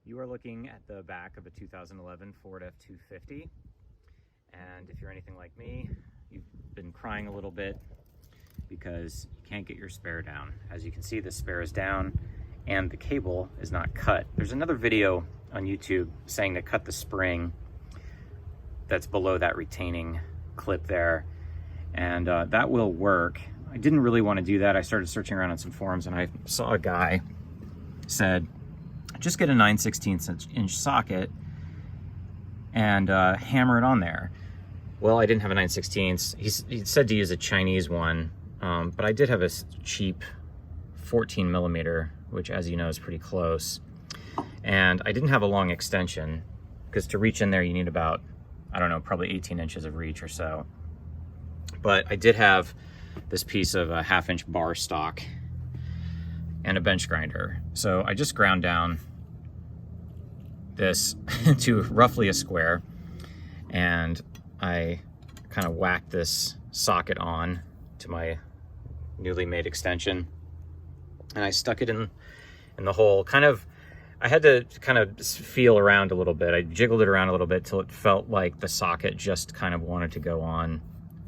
You are looking at the back of a 2011 Ford F-250, and if you're anything like me, you've been crying a little bit because you can't get your spare down. As you can see, the spare is down and the cable is not cut. There's another video on YouTube saying to cut the spring that's below that retaining clip there, and that will work. I didn't really want to do that. I started searching around on some forums and I saw a guy said, just get a 9/16 inch socket and hammer it on there. Well, I didn't have a 9/16. He said to use a Chinese one, but I did have a cheap 14 millimeter, which, as you know, is pretty close. And I didn't have a long extension because to reach in there, you need about, I don't know, probably 18 inches of reach or so. But I did have this piece of a 1/2 inch bar stock and a bench grinder. So I just ground down this to roughly a square, and I kind of whacked this socket on to my newly made extension, and I stuck it in the hole. I had to kind of feel around a little bit. I jiggled it around a little bit till it felt like the socket just kind of wanted to go on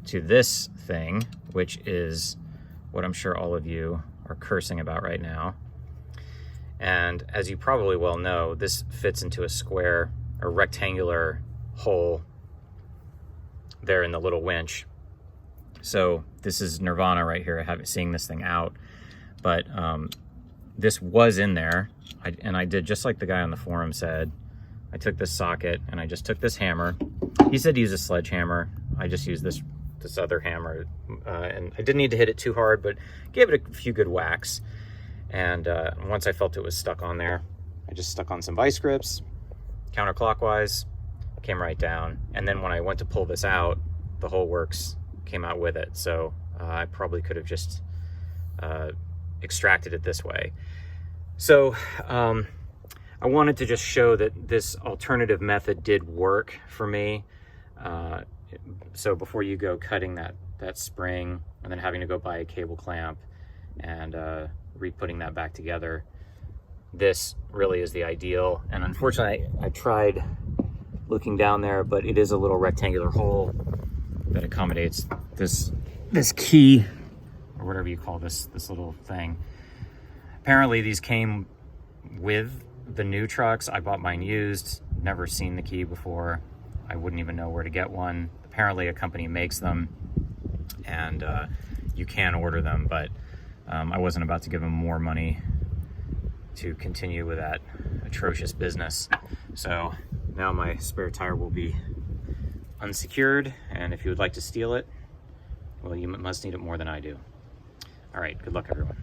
to this thing, which is what I'm sure all of you are cursing about right now. And as you probably well know, this fits into a square or rectangular hole there in the little winch. So this is nirvana right here, seeing this thing out. But this was in there, and I did just like the guy on the forum said. I took this socket and I just took this hammer. He said to use a sledgehammer. I just used this other hammer, and I didn't need to hit it too hard, but gave it a few good whacks. And once I felt it was stuck on there, I just stuck on some vice grips, counterclockwise, came right down. And then when I went to pull this out, the whole works came out with it. So I probably could have just extracted it this way. So I wanted to just show that this alternative method did work for me. So before you go cutting that spring and then having to go buy a cable clamp and re-putting that back together, this really is the ideal. And unfortunately, I tried looking down there, but it is a little rectangular hole that accommodates this key, or whatever you call this little thing. Apparently these came with the new trucks. I bought mine used, never seen the key before. I wouldn't even know where to get one. Apparently a company makes them, and you can order them, but I wasn't about to give them more money to continue with that atrocious business. So now my spare tire will be unsecured, and if you would like to steal it, well, you must need it more than I do. All right, good luck, everyone.